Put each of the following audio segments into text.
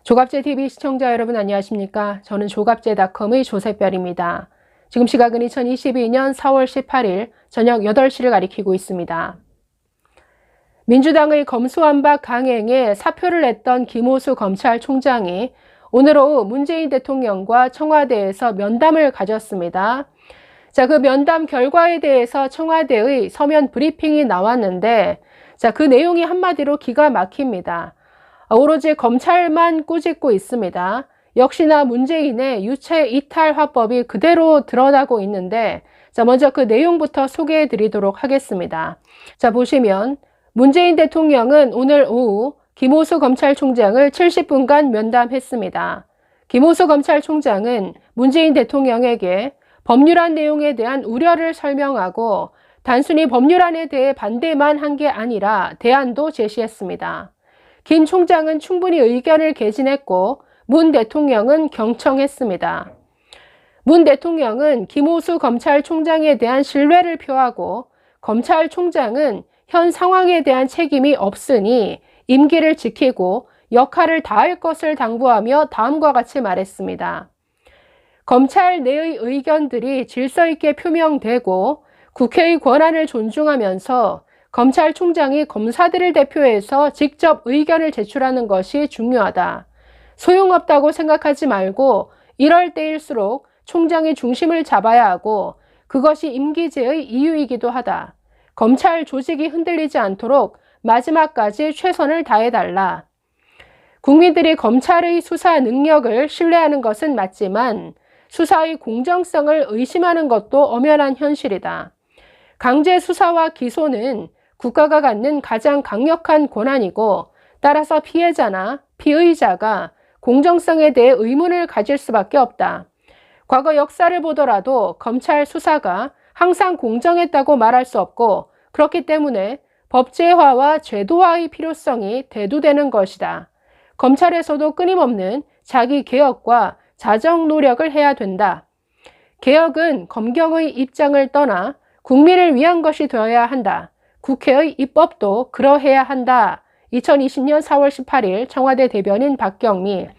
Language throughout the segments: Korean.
조갑제TV 시청자 여러분 안녕하십니까? 저는 조갑제닷컴의 조셉별입니다. 지금 시각은 2022년 4월 18일 저녁 8시를 가리키고 있습니다. 민주당의 검수완박 강행에 사표를 냈던 김호수 검찰총장이 오늘 오후 문재인 대통령과 청와대에서 면담을 가졌습니다. 그 면담 결과에 대해서 청와대의 서면 브리핑이 나왔는데 그 내용이 한마디로 기가 막힙니다. 오로지 검찰만 꾸짖고 있습니다. 역시나 문재인의 유체 이탈 화법이 그대로 드러나고 있는데 먼저 그 내용부터 소개해 드리도록 하겠습니다. 보시면 문재인 대통령은 오늘 오후 김호수 검찰총장을 70분간 면담했습니다. 김호수 검찰총장은 문재인 대통령에게 법률안 내용에 대한 우려를 설명하고 단순히 법률안에 대해 반대만 한 게 아니라 대안도 제시했습니다. 김 총장은 충분히 의견을 개진했고 문 대통령은 경청했습니다. 문 대통령은 김호수 검찰총장에 대한 신뢰를 표하고 검찰총장은 현 상황에 대한 책임이 없으니 임기를 지키고 역할을 다할 것을 당부하며 다음과 같이 말했습니다. 검찰 내의 의견들이 질서 있게 표명되고 국회의 권한을 존중하면서 검찰총장이 검사들을 대표해서 직접 의견을 제출하는 것이 중요하다. 소용없다고 생각하지 말고 이럴 때일수록 총장이 중심을 잡아야 하고 그것이 임기제의 이유이기도 하다. 검찰 조직이 흔들리지 않도록 마지막까지 최선을 다해달라. 국민들이 검찰의 수사 능력을 신뢰하는 것은 맞지만 수사의 공정성을 의심하는 것도 엄연한 현실이다. 강제 수사와 기소는 국가가 갖는 가장 강력한 권한이고 따라서 피해자나 피의자가 공정성에 대해 의문을 가질 수밖에 없다. 과거 역사를 보더라도 검찰 수사가 항상 공정했다고 말할 수 없고 그렇기 때문에 법제화와 제도화의 필요성이 대두되는 것이다. 검찰에서도 끊임없는 자기 개혁과 자정 노력을 해야 된다. 개혁은 검경의 입장을 떠나 국민을 위한 것이 되어야 한다. 국회의 입법도 그러해야 한다. 2020년 4월 18일 청와대 대변인 박경미.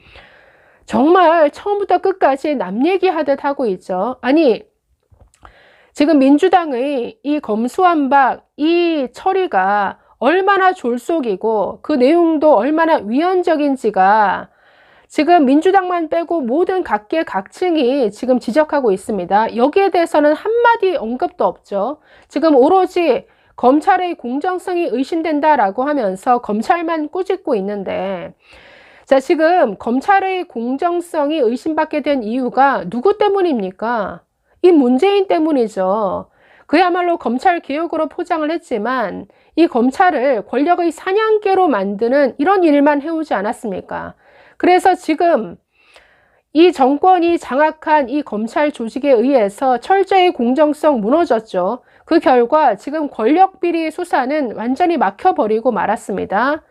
정말 처음부터 끝까지 남 얘기하듯 하고 있죠. 아니, 지금 민주당의 이 검수완박 이 처리가 얼마나 졸속이고 그 내용도 얼마나 위헌적인지가 지금 민주당만 빼고 모든 각계각층이 지금 지적하고 있습니다. 여기에 대해서는 한마디 언급도 없죠. 지금 오로지 검찰의 공정성이 의심된다라고 하면서 검찰만 꾸짖고 있는데 지금 검찰의 공정성이 의심받게 된 이유가 누구 때문입니까? 이 문재인 때문이죠. 그야말로 검찰 개혁으로 포장을 했지만 이 검찰을 권력의 사냥개로 만드는 이런 일만 해오지 않았습니까? 그래서 지금 이 정권이 장악한 이 검찰 조직에 의해서 철저히 공정성 무너졌죠. 그 결과 지금 권력비리 수사는 완전히 막혀버리고 말았습니다.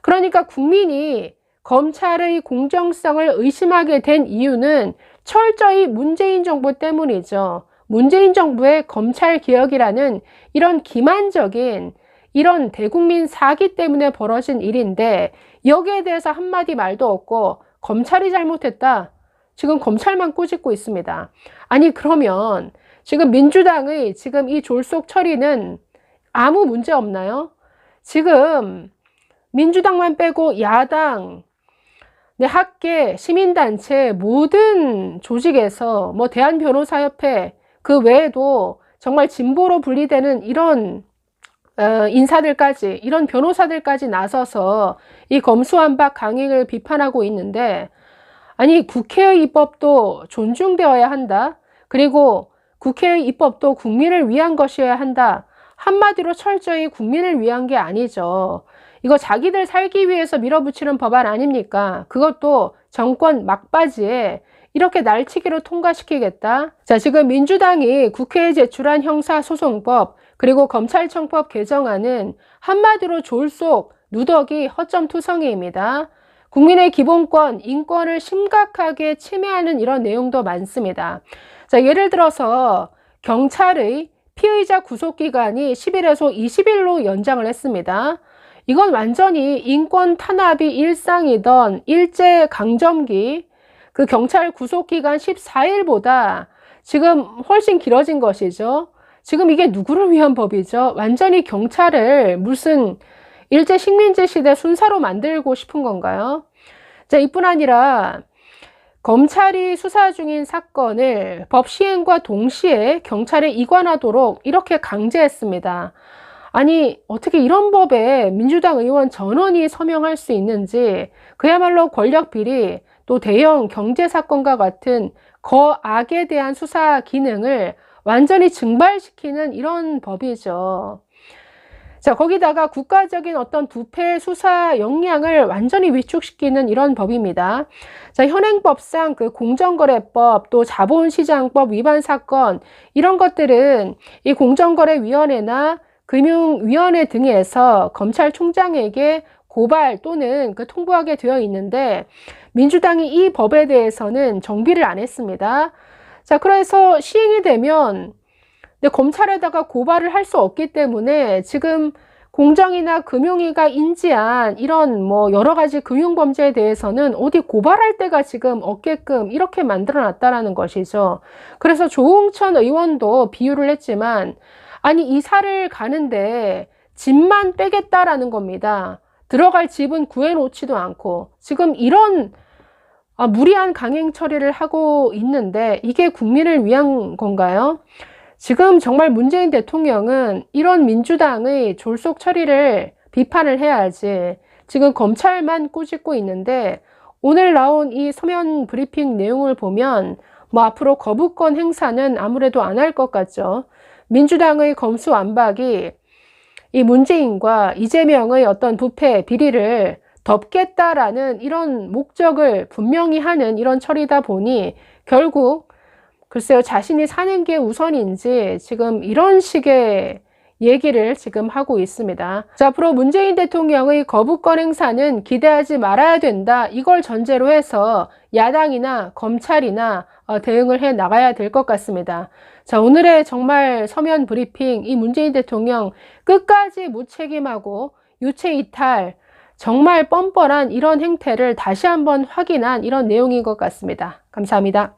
그러니까 국민이 검찰의 공정성을 의심하게 된 이유는 철저히 문재인 정부 때문이죠. 문재인 정부의 검찰 개혁이라는 이런 기만적인 이런 대국민 사기 때문에 벌어진 일인데 여기에 대해서 한마디 말도 없고 검찰이 잘못했다. 지금 검찰만 꾸짖고 있습니다. 아니 그러면 지금 민주당의 지금 이 졸속 처리는 아무 문제 없나요? 지금 민주당만 빼고 야당, 학계, 시민단체 모든 조직에서 대한변호사협회 그 외에도 정말 진보로 분리되는 이런 인사들까지 이런 변호사들까지 나서서 이 검수완박 강행을 비판하고 있는데 아니 국회의 입법도 존중되어야 한다. 그리고 국회의 입법도 국민을 위한 것이어야 한다. 한마디로 철저히 국민을 위한 게 아니죠. 이거 자기들 살기 위해서 밀어붙이는 법안 아닙니까? 그것도 정권 막바지에 이렇게 날치기로 통과시키겠다. 지금 민주당이 국회에 제출한 형사소송법 그리고 검찰청법 개정안은 한마디로 졸속, 누더기, 허점투성이입니다. 국민의 기본권, 인권을 심각하게 침해하는 이런 내용도 많습니다. 예를 들어서 경찰의 피의자 구속기간이 10일에서 20일로 연장을 했습니다. 이건 완전히 인권 탄압이 일상이던 일제 강점기 그 경찰 구속기간 14일보다 지금 훨씬 길어진 것이죠. 지금 이게 누구를 위한 법이죠? 완전히 경찰을 무슨 일제 식민지 시대 순사로 만들고 싶은 건가요? 자, 이뿐 아니라 검찰이 수사 중인 사건을 법 시행과 동시에 경찰에 이관하도록 이렇게 강제했습니다. 아니, 어떻게 이런 법에 민주당 의원 전원이 서명할 수 있는지, 그야말로 권력 비리, 또 대형 경제 사건과 같은 거악에 대한 수사 기능을 완전히 증발시키는 이런 법이죠. 자, 거기다가 국가적인 어떤 부패 수사 역량을 완전히 위축시키는 이런 법입니다. 자, 현행법상 그 공정거래법 또 자본시장법 위반 사건 이런 것들은 이 공정거래위원회나 금융위원회 등에서 검찰총장에게 고발 또는 그 통보하게 되어 있는데 민주당이 이 법에 대해서는 정비를 안 했습니다. 자, 그래서 시행이 되면 근데 검찰에다가 고발을 할 수 없기 때문에 지금 공정위나 금융위가 인지한 이런 뭐 여러 가지 금융범죄에 대해서는 어디 고발할 데가 지금 없게끔 이렇게 만들어 놨다라는 것이죠. 그래서 조응천 의원도 비유를 했지만 아니 이사를 가는데 집만 빼겠다라는 겁니다. 들어갈 집은 구해놓지도 않고 지금 이런 무리한 강행 처리를 하고 있는데 이게 국민을 위한 건가요? 지금 정말 문재인 대통령은 이런 민주당의 졸속 처리를 비판을 해야지 지금 검찰만 꾸짖고 있는데 오늘 나온 이 서면 브리핑 내용을 보면 뭐 앞으로 거부권 행사는 아무래도 안 할 것 같죠. 민주당의 검수완박이 이 문재인과 이재명의 어떤 부패 비리를 덮겠다라는 이런 목적을 분명히 하는 이런 처리다 보니 결국 글쎄요, 자신이 사는 게 우선인지 지금 이런 식의 얘기를 지금 하고 있습니다. 자, 앞으로 문재인 대통령의 거부권 행사는 기대하지 말아야 된다. 이걸 전제로 해서 야당이나 검찰이나 대응을 해 나가야 될 것 같습니다. 자, 오늘의 정말 서면 브리핑, 이 문재인 대통령 끝까지 무책임하고 유체이탈, 정말 뻔뻔한 이런 행태를 다시 한번 확인한 이런 내용인 것 같습니다. 감사합니다.